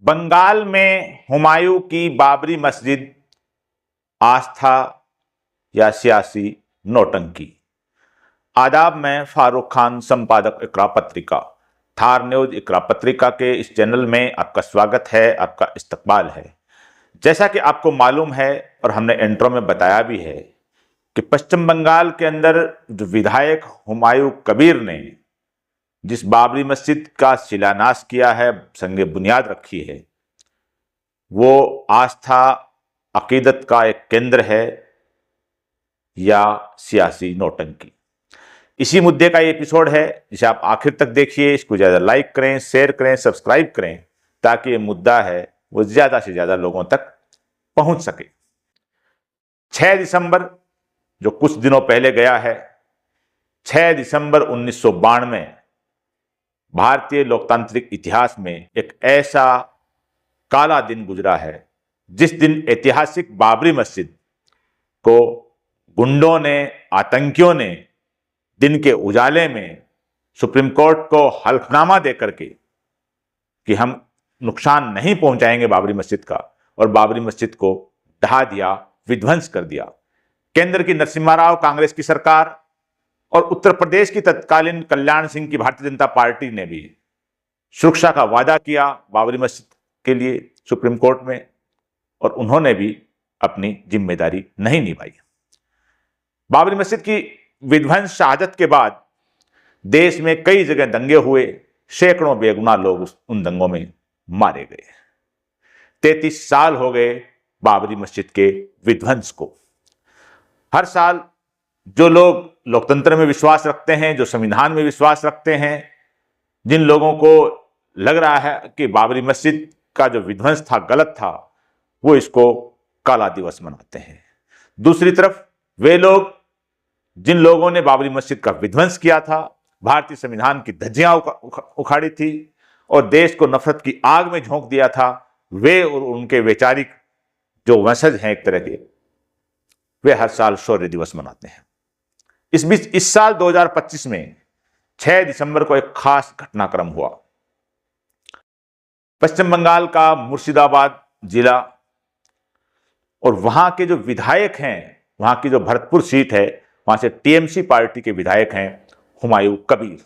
बंगाल में हुमायूं की बाबरी मस्जिद आस्था या सियासी नौटंकी। आदाब, मैं फारूक खान, संपादक इकरा पत्रिका, थार न्यूज इकरा पत्रिका के इस चैनल में आपका स्वागत है, आपका इस्तकबाल है। जैसा कि आपको मालूम है और हमने इंट्रो में बताया भी है कि पश्चिम बंगाल के अंदर जो विधायक हुमायूं कबीर ने जिस बाबरी मस्जिद का शिलान्यास किया है, संगे बुनियाद रखी है, वो आस्था अकीदत का एक केंद्र है या सियासी नौटंकी। इसी मुद्दे का ये एपिसोड है, जिसे आप आखिर तक देखिए। इसको ज़्यादा लाइक करें, शेयर करें, सब्सक्राइब करें, ताकि ये मुद्दा है वो ज़्यादा से ज़्यादा लोगों तक पहुंच सके। 6 दिसंबर जो कुछ दिनों पहले गया है, 6 दिसंबर 1992 भारतीय लोकतांत्रिक इतिहास में एक ऐसा काला दिन गुजरा है जिस दिन ऐतिहासिक बाबरी मस्जिद को गुंडों ने, आतंकियों ने दिन के उजाले में सुप्रीम कोर्ट को हल्फनामा देकर के कि हम नुकसान नहीं पहुंचाएंगे बाबरी मस्जिद का, और बाबरी मस्जिद को ढहा दिया, विध्वंस कर दिया। केंद्र की नरसिम्हा राव कांग्रेस की सरकार और उत्तर प्रदेश की तत्कालीन कल्याण सिंह की भारतीय जनता पार्टी ने भी सुरक्षा का वादा किया बाबरी मस्जिद के लिए सुप्रीम कोर्ट में, और उन्होंने भी अपनी जिम्मेदारी नहीं निभाई। बाबरी मस्जिद की विध्वंस शहादत के बाद देश में कई जगह दंगे हुए, सैकड़ों बेगुनाह लोग उन दंगों में मारे गए। 33 साल हो गए बाबरी मस्जिद के विध्वंस को। हर साल जो लोग लोकतंत्र में विश्वास रखते हैं, जो संविधान में विश्वास रखते हैं, जिन लोगों को लग रहा है कि बाबरी मस्जिद का जो विध्वंस था गलत था, वो इसको काला दिवस मनाते हैं। दूसरी तरफ वे लोग जिन लोगों ने बाबरी मस्जिद का विध्वंस किया था, भारतीय संविधान की धज्जियां उखाड़ी थी और देश को नफरत की आग में झोंक दिया था, वे और उनके वैचारिक जो वंशज हैं एक तरह के, वे हर साल शौर्य दिवस मनाते हैं। इस बीच इस साल 2025 में 6 दिसंबर को एक खास घटनाक्रम हुआ। पश्चिम बंगाल का मुर्शिदाबाद जिला और वहां के जो विधायक हैं, वहां की जो भरतपुर सीट है, वहां से टीएमसी पार्टी के विधायक हैं हुमायूं कबीर।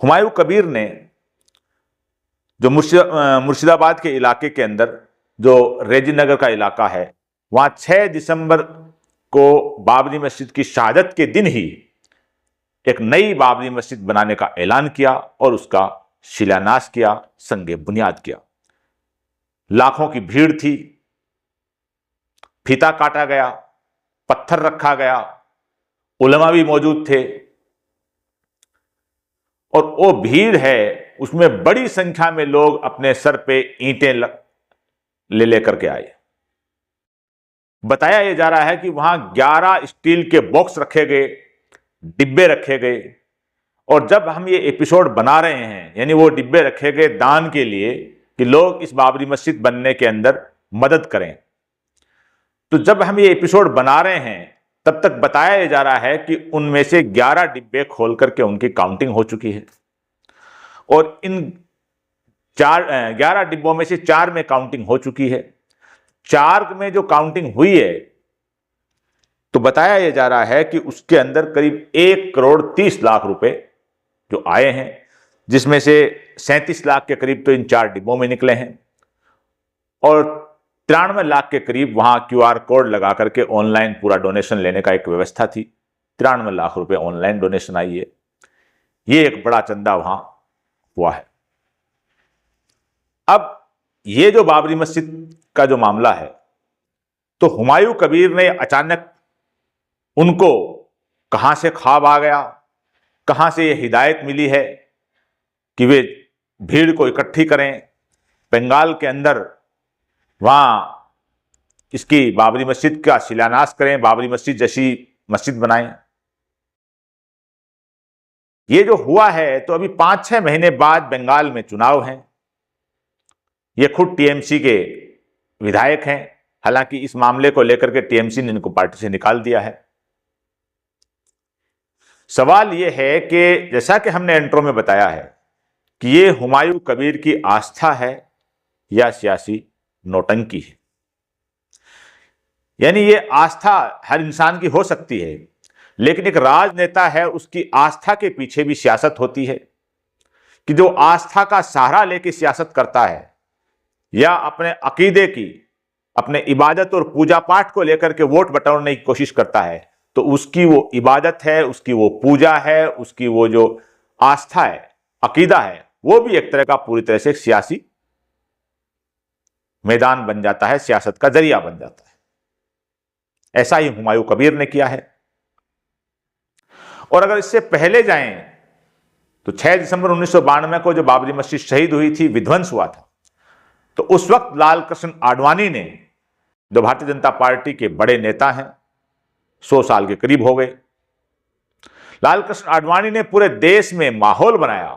हुमायूं कबीर ने जो मुर्शिदाबाद के इलाके के अंदर जो रेजीनगर का इलाका है, वहां 6 दिसंबर को बाबरी मस्जिद की शहादत के दिन ही एक नई बाबरी मस्जिद बनाने का ऐलान किया और उसका शिलान्यास किया, संगे बुनियाद किया। लाखों की भीड़ थी, फीता काटा गया, पत्थर रखा गया, उलमा भी मौजूद थे, और वो भीड़ है उसमें बड़ी संख्या में लोग अपने सर पे ईंटें ले लेकर के आए। बताया यह जा रहा है कि वहां 11 स्टील के बॉक्स रखे गए, डिब्बे रखे गए, और जब हम ये एपिसोड बना रहे हैं, यानी वो डिब्बे रखे गए दान के लिए कि लोग इस बाबरी मस्जिद बनने के अंदर मदद करें। तो जब हम ये एपिसोड बना रहे हैं तब तक बताया जा रहा है कि उनमें से 11 डिब्बे खोल करके उनकी काउंटिंग हो चुकी है, और इन 11 डिब्बों में से 4 में काउंटिंग हो चुकी है। 4 में जो काउंटिंग हुई है, तो बताया जा रहा है कि उसके अंदर करीब 1 करोड़ 30 लाख रुपए जो आए हैं, जिसमें से 37 लाख के करीब तो इन 4 डिब्बों में निकले हैं, और 93 लाख के करीब वहां QR कोड लगा करके ऑनलाइन पूरा डोनेशन लेने का एक व्यवस्था थी। 93 लाख रुपए ऑनलाइन डोनेशन आई है। ये एक बड़ा चंदा वहां हुआ है। अब ये जो बाबरी मस्जिद का जो मामला है, तो हुमायूं कबीर ने अचानक, उनको कहां से ख्वाब आ गया, कहां से ये हिदायत मिली है कि वे भीड़ को इकट्ठी करें, बंगाल के अंदर वहां इसकी बाबरी मस्जिद का शिलान्यास करें, बाबरी मस्जिद जैसी मस्जिद बनाएं। ये जो हुआ है, तो अभी 5-6 महीने बाद बंगाल में चुनाव हैं। ये खुद टीएमसी के विधायक हैं, हालांकि इस मामले को लेकर के टीएमसी ने इनको पार्टी से निकाल दिया है। सवाल यह है कि जैसा कि हमने इंट्रो में बताया है कि ये हुमायूं कबीर की आस्था है या सियासी नौटंकी है। यानी ये आस्था हर इंसान की हो सकती है, लेकिन एक राजनेता है, उसकी आस्था के पीछे भी सियासत होती है कि जो आस्था का सहारा लेकर सियासत करता है या अपने अकीदे की, अपने इबादत और पूजा पाठ को लेकर के वोट बटोरने की कोशिश करता है, तो उसकी वो इबादत है, उसकी वो पूजा है, उसकी वो जो आस्था है, अकीदा है, वो भी एक तरह का पूरी तरह से सियासी मैदान बन जाता है, सियासत का जरिया बन जाता है। ऐसा ही हुमायूं कबीर ने किया है। और अगर इससे पहले जाएं तो 6 दिसंबर 1992 को जो बाबरी मस्जिद शहीद हुई थी, विध्वंस हुआ था, तो उस वक्त लाल कृष्ण आडवाणी ने, जो भारतीय जनता पार्टी के बड़े नेता हैं, 100 साल के करीब हो गए, लाल कृष्ण आडवाणी ने पूरे देश में माहौल बनाया।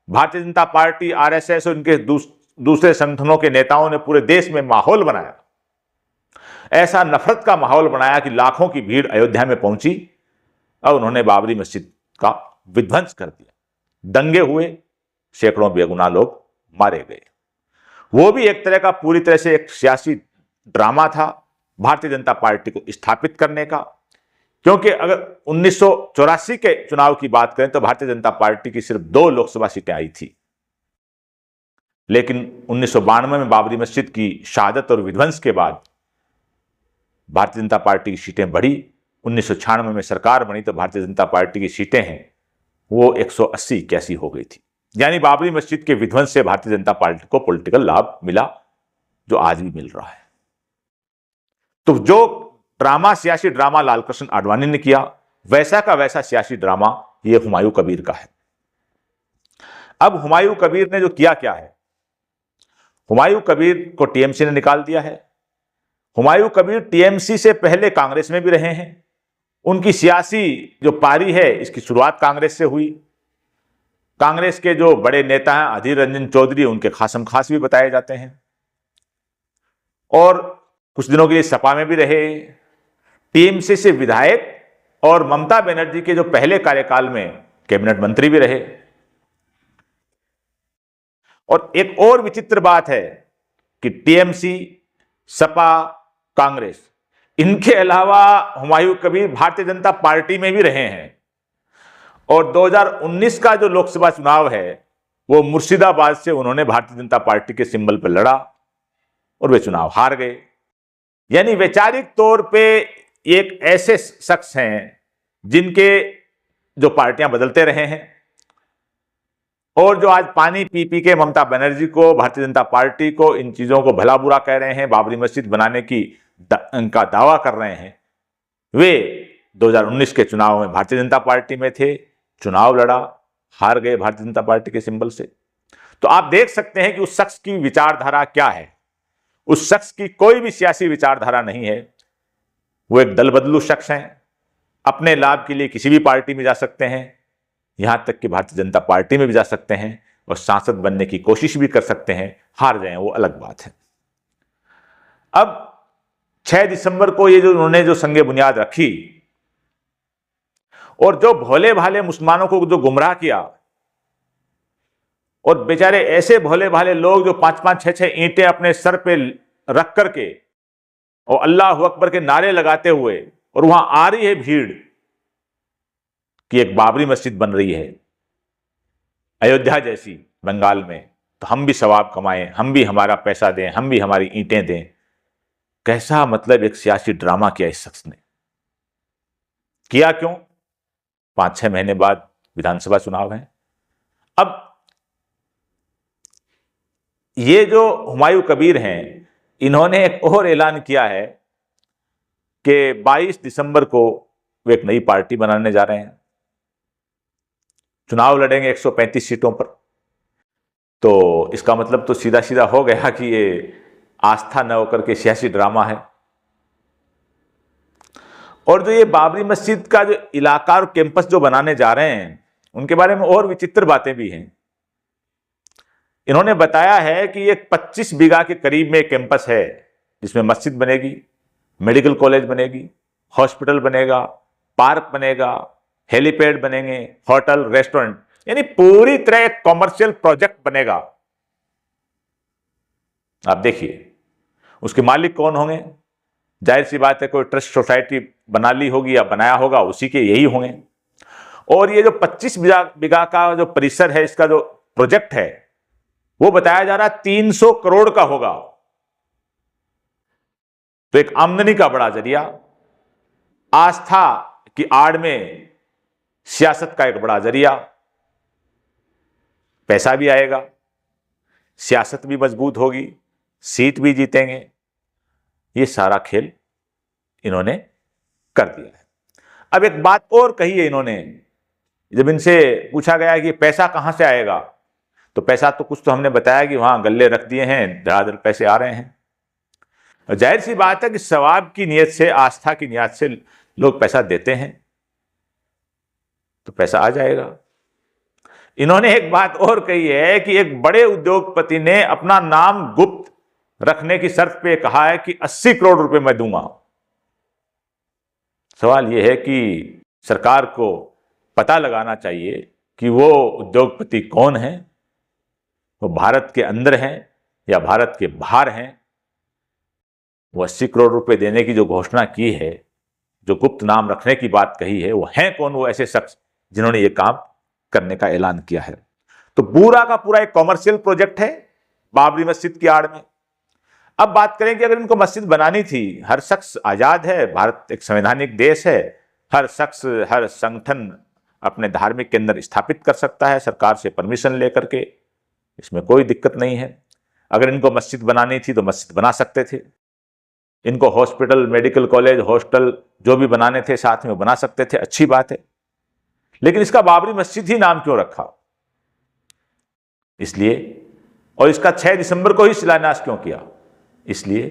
भारतीय जनता पार्टी, आरएसएस और उनके दूसरे संगठनों के नेताओं ने पूरे देश में माहौल बनाया, ऐसा नफरत का माहौल बनाया कि लाखों की भीड़ अयोध्या में पहुंची और उन्होंने बाबरी मस्जिद का विध्वंस कर दिया। दंगे हुए, सैकड़ों बेगुनाह लोग मारे गए। वो भी एक तरह का पूरी तरह से एक सियासी ड्रामा था भारतीय जनता पार्टी को स्थापित करने का, क्योंकि अगर 1984 के चुनाव की बात करें तो भारतीय जनता पार्टी की सिर्फ 2 लोकसभा सीटें आई थी, लेकिन 1992 में बाबरी मस्जिद की शहादत और विध्वंस के बाद भारतीय जनता पार्टी की सीटें बढ़ी। 1996 में सरकार बनी तो भारतीय जनता पार्टी की सीटें हैं वो 180-81 हो गई थी। यानी बाबरी मस्जिद के विध्वंस से भारतीय जनता पार्टी को पॉलिटिकल लाभ मिला, जो आज भी मिल रहा है। तो जो ड्रामा, सियासी ड्रामा लालकृष्ण आडवाणी ने किया, वैसा का वैसा सियासी ड्रामा ये हुमायूं कबीर का है। अब हुमायूं कबीर ने जो किया क्या है, हुमायूं कबीर को टीएमसी ने निकाल दिया है। हुमायूं कबीर टीएमसी से पहले कांग्रेस में भी रहे हैं। उनकी सियासी जो पारी है, इसकी शुरुआत कांग्रेस से हुई। कांग्रेस के जो बड़े नेता हैं अधीर रंजन चौधरी, उनके खासम खास भी बताए जाते हैं, और कुछ दिनों के लिए सपा में भी रहे। टीएमसी से विधायक और ममता बनर्जी के जो पहले कार्यकाल में कैबिनेट मंत्री भी रहे। और एक और विचित्र बात है कि टीएमसी, सपा, कांग्रेस, इनके अलावा हुमायूं कबीर भारतीय जनता पार्टी में भी रहे हैं। और 2019 का जो लोकसभा चुनाव है वो मुर्शिदाबाद से उन्होंने भारतीय जनता पार्टी के सिंबल पर लड़ा और वे चुनाव हार गए। यानी वैचारिक तौर पे एक ऐसे शख्स हैं जिनके जो पार्टियां बदलते रहे हैं, और जो आज पानी पी पी के ममता बनर्जी को, भारतीय जनता पार्टी को, इन चीजों को भला बुरा कह रहे हैं, बाबरी मस्जिद बनाने की का दावा कर रहे हैं, वे 2019 के चुनाव में भारतीय जनता पार्टी में थे, चुनाव लड़ा, हार गए भारतीय जनता पार्टी के सिंबल से। तो आप देख सकते हैं कि उस शख्स की विचारधारा क्या है। उस शख्स की कोई भी सियासी विचारधारा नहीं है। वो एक दल बदलू शख्स हैं, अपने लाभ के लिए किसी भी पार्टी में जा सकते हैं, यहां तक कि भारतीय जनता पार्टी में भी जा सकते हैं और सांसद बनने की कोशिश भी कर सकते हैं। हार जाएं वो अलग बात है। अब 6 दिसंबर को ये जो उन्होंने जो संगे बुनियाद रखी और जो भोले भाले मुसलमानों को जो गुमराह किया, और बेचारे ऐसे भोले भाले लोग जो 5-5, 6-6 ईंटें अपने सर पे रख करके और अल्लाह अकबर के नारे लगाते हुए, और वहां आ रही है भीड़ कि एक बाबरी मस्जिद बन रही है अयोध्या जैसी बंगाल में, तो हम भी सवाब कमाएं, हम भी हमारा पैसा दें, हम भी हमारी ईंटें दें। कैसा मतलब एक सियासी ड्रामा किया इस शख्स ने। किया क्यों? 5-6 महीने बाद विधानसभा चुनाव है। अब ये जो हुमायूं कबीर हैं, इन्होंने एक और ऐलान किया है कि 22 दिसंबर को वे एक नई पार्टी बनाने जा रहे हैं, चुनाव लड़ेंगे 135 सीटों पर। तो इसका मतलब तो सीधा सीधा हो गया कि ये आस्था न होकर के सियासी ड्रामा है। और जो ये बाबरी मस्जिद का जो इलाका और कैंपस जो बनाने जा रहे हैं, उनके बारे में और विचित्र बातें भी हैं। इन्होंने बताया है कि ये 25 बीघा के करीब में कैंपस है, जिसमें मस्जिद बनेगी, मेडिकल कॉलेज बनेगी, हॉस्पिटल बनेगा, पार्क बनेगा, हेलीपैड बनेंगे, होटल, रेस्टोरेंट, यानी पूरी तरह एक कॉमर्शियल प्रोजेक्ट बनेगा। आप देखिए उसके मालिक कौन होंगे, जाहिर सी बात है कोई ट्रस्ट सोसाइटी बना ली होगी या बनाया होगा, उसी के यही होंगे। और ये जो 25 बीघा का जो परिसर है, इसका जो प्रोजेक्ट है, वो बताया जा रहा है 300 करोड़ का होगा। तो एक आमदनी का बड़ा जरिया, आस्था की आड़ में सियासत का एक बड़ा जरिया, पैसा भी आएगा, सियासत भी मजबूत होगी, सीट भी जीतेंगे। ये सारा खेल इन्होंने कर दिया है। अब एक बात और कही है इन्होंने, जब इनसे पूछा गया कि पैसा कहां से आएगा, तो पैसा तो कुछ तो हमने बताया कि वहां गल्ले रख दिए हैं, धड़ाधड़ पैसे आ रहे हैं। और जाहिर सी बात है कि सवाब की नीयत से, आस्था की नीयत से लोग पैसा देते हैं, तो पैसा आ जाएगा। इन्होंने एक बात और कही है कि एक बड़े उद्योगपति ने अपना नाम गुप्त रखने की शर्त पे कहा है कि 80 करोड़ रुपए मैं दूंगा। सवाल यह है कि सरकार को पता लगाना चाहिए कि वो उद्योगपति कौन है, वो भारत के अंदर हैं या भारत के बाहर हैं। वो 80 करोड़ रुपए देने की जो घोषणा की है, जो गुप्त नाम रखने की बात कही है, वो हैं कौन वो ऐसे शख्स जिन्होंने ये काम करने का ऐलान किया है। तो पूरा का पूरा एक कॉमर्शियल प्रोजेक्ट है बाबरी मस्जिद की आड़ में। अब बात करें कि अगर इनको मस्जिद बनानी थी, हर शख्स आजाद है, भारत एक संवैधानिक देश है, हर शख्स, हर संगठन अपने धार्मिक केंद्र स्थापित कर सकता है सरकार से परमिशन लेकर के, इसमें कोई दिक्कत नहीं है। अगर इनको मस्जिद बनानी थी तो मस्जिद बना सकते थे, इनको हॉस्पिटल, मेडिकल कॉलेज, हॉस्टल जो भी बनाने थे साथ में बना सकते थे, अच्छी बात है। लेकिन इसका बाबरी मस्जिद ही नाम क्यों रखा? इसलिए, और इसका 6 दिसंबर को ही शिलान्यास क्यों किया? इसलिए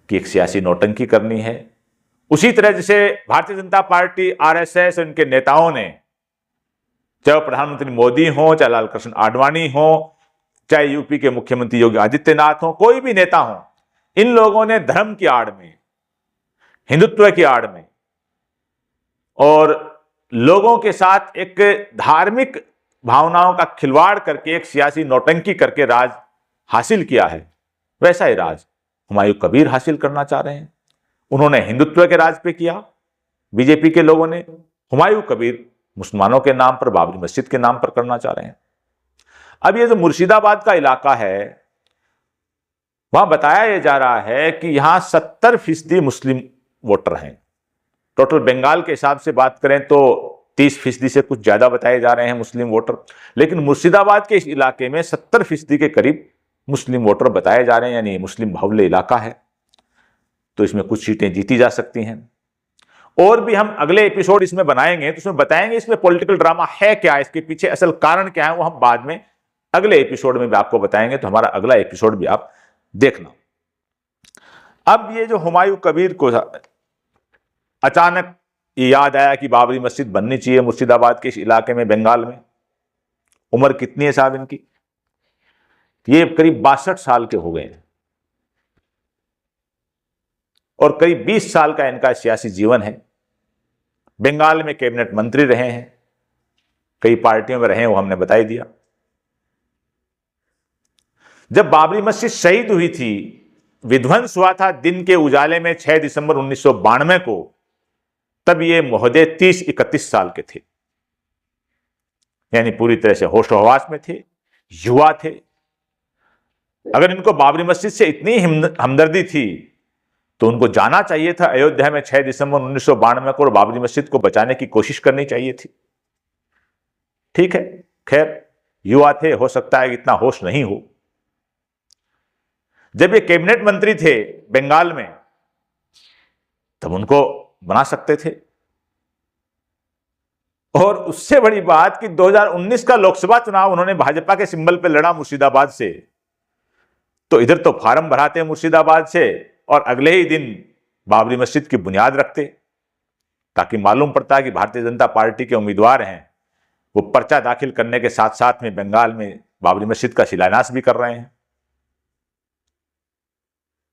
कि एक सियासी नौटंकी करनी है। उसी तरह जैसे भारतीय जनता पार्टी, आरएसएस, इनके नेताओं ने, चाहे प्रधानमंत्री मोदी हो, चाहे लाल कृष्ण आडवाणी हो, चाहे यूपी के मुख्यमंत्री योगी आदित्यनाथ हो, कोई भी नेता हो, इन लोगों ने धर्म की आड़ में, हिंदुत्व की आड़ में और लोगों के साथ एक धार्मिक भावनाओं का खिलवाड़ करके, एक सियासी नौटंकी करके राज हासिल किया है। वैसा ही राज हुमायूं कबीर हासिल करना चाह रहे हैं। उन्होंने हिंदुत्व के राज पे किया बीजेपी के लोगों ने, हुमायूं कबीर मुसलमानों के नाम पर, बाबरी मस्जिद के नाम पर करना चाह रहे हैं। अब ये जो मुर्शिदाबाद का इलाका है, वहां बताया यह जा रहा है कि यहां 70% मुस्लिम वोटर हैं। टोटल बंगाल के हिसाब से बात करें तो 30% से कुछ ज्यादा बताए जा रहे हैं मुस्लिम वोटर, लेकिन मुर्शिदाबाद के इस इलाके में 70% के करीब मुस्लिम वोटर बताए जा रहे हैं, यानी मुस्लिम बाहुल्य इलाका है। तो इसमें कुछ सीटें जीती जा सकती हैं। और भी हम अगले एपिसोड इसमें बनाएंगे तो उसमें बताएंगे इसमें पॉलिटिकल ड्रामा है क्या, इसके पीछे असल कारण क्या है, वो हम बाद में अगले एपिसोड में भी आपको बताएंगे। तो हमारा अगला एपिसोड भी आप देखना। अब ये जो हुमायूं कबीर को अचानक ये याद आया कि बाबरी मस्जिद बननी चाहिए मुर्शिदाबाद के इस इलाके में, बंगाल में। उम्र कितनी है साहब इनकी? ये करीब 62 साल के हो गए हैं और करीब 20 साल का इनका सियासी जीवन है। बंगाल में कैबिनेट मंत्री रहे हैं, कई पार्टियों में रहे हैं, वो हमने बता ही दिया। जब बाबरी मस्जिद शहीद हुई थी, विध्वंस हुआ था दिन के उजाले में 6 दिसंबर 1992 को, तब ये महोदय 30-31 साल के थे, यानी पूरी तरह से होश हवास में थे, युवा थे। अगर इनको बाबरी मस्जिद से इतनी हमदर्दी थी तो उनको जाना चाहिए था अयोध्या में 6 दिसंबर 1992 को और बाबरी मस्जिद को बचाने की कोशिश करनी चाहिए थी। ठीक है, खैर युवा थे, हो सकता है इतना होश नहीं हो। जब ये कैबिनेट मंत्री थे बंगाल में, तब उनको बना सकते थे। और उससे बड़ी बात कि 2019 का लोकसभा चुनाव उन्होंने भाजपा के सिंबल पे लड़ा मुर्शिदाबाद से, तो इधर तो फार्म भराते मुर्शिदाबाद से और अगले ही दिन बाबरी मस्जिद की बुनियाद रखते, ताकि मालूम पड़ता कि भारतीय जनता पार्टी के उम्मीदवार हैं, वो पर्चा दाखिल करने के साथ साथ में बंगाल में बाबरी मस्जिद का शिलान्यास भी कर रहे हैं।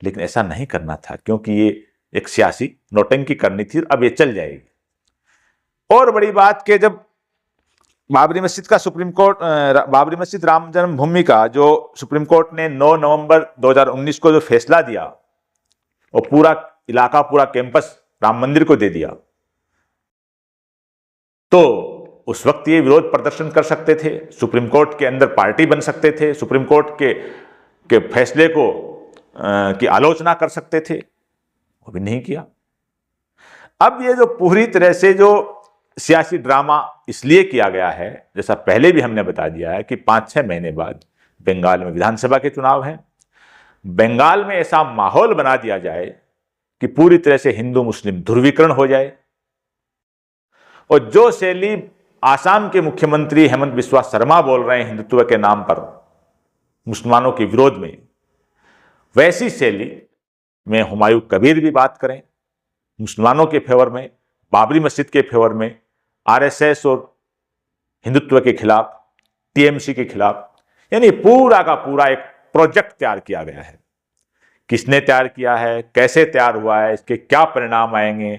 लेकिन ऐसा नहीं करना था, क्योंकि ये एक सियासी नौटंकी करनी थी। अब ये चल जाएगी। और बड़ी बात कि जब बाबरी मस्जिद का सुप्रीम कोर्ट बाबरी मस्जिद राम जन्मभूमि का जो सुप्रीम कोर्ट ने 9 नवंबर 2019 को जो फैसला दिया, वो पूरा इलाका, पूरा कैंपस राम मंदिर को दे दिया, तो उस वक्त ये विरोध प्रदर्शन कर सकते थे, सुप्रीम कोर्ट के अंदर पार्टी बन सकते थे, सुप्रीम कोर्ट के फैसले को की आलोचना कर सकते थे, वो भी नहीं किया। अब ये जो पूरी तरह से जो सियासी ड्रामा इसलिए किया गया है, जैसा पहले भी हमने बता दिया है कि 5-6 महीने बाद बंगाल में विधानसभा के चुनाव हैं। बंगाल में ऐसा माहौल बना दिया जाए कि पूरी तरह से हिंदू मुस्लिम ध्रुवीकरण हो जाए, और जो शैली आसाम के मुख्यमंत्री हेमंत बिस्वा शर्मा बोल रहे हैं हिंदुत्व के नाम पर मुसलमानों के विरोध में, वैसी शैली में हुमायूं कबीर भी बात करें मुसलमानों के फेवर में, बाबरी मस्जिद के फेवर में, आरएसएस और हिंदुत्व के खिलाफ, टीएमसी के खिलाफ, यानी पूरा का पूरा एक प्रोजेक्ट तैयार किया गया है। किसने तैयार किया है, कैसे तैयार हुआ है, इसके क्या परिणाम आएंगे,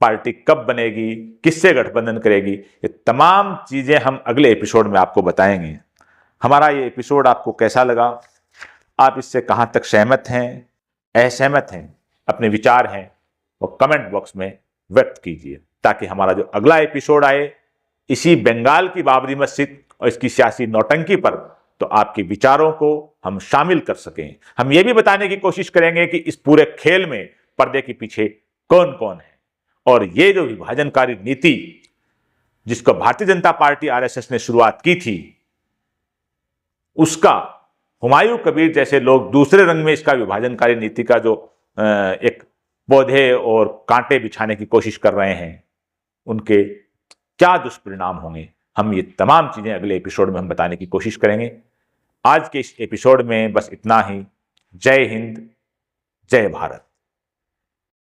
पार्टी कब बनेगी, किससे गठबंधन करेगी, ये तमाम चीजें हम अगले एपिसोड में आपको बताएंगे। हमारा ये एपिसोड आपको कैसा लगा, आप इससे कहां तक सहमत हैं, असहमत हैं, अपने विचार हैं वो कमेंट बॉक्स में व्यक्त कीजिए, ताकि हमारा जो अगला एपिसोड आए इसी बंगाल की बाबरी मस्जिद और इसकी सियासी नौटंकी पर, तो आपके विचारों को हम शामिल कर सकें। हम ये भी बताने की कोशिश करेंगे कि इस पूरे खेल में पर्दे के पीछे कौन कौन है, और ये जो विभाजनकारी नीति जिसको भारतीय जनता पार्टी आरएसएस ने शुरुआत की थी, उसका हुमायूं कबीर जैसे लोग दूसरे रंग में इसका विभाजनकारी नीति का जो एक पौधे और कांटे बिछाने की कोशिश कर रहे हैं, उनके क्या दुष्परिणाम होंगे, हम ये तमाम चीजें अगले एपिसोड में हम बताने की कोशिश करेंगे। आज के इस एपिसोड में बस इतना ही। जय हिंद, जय भारत।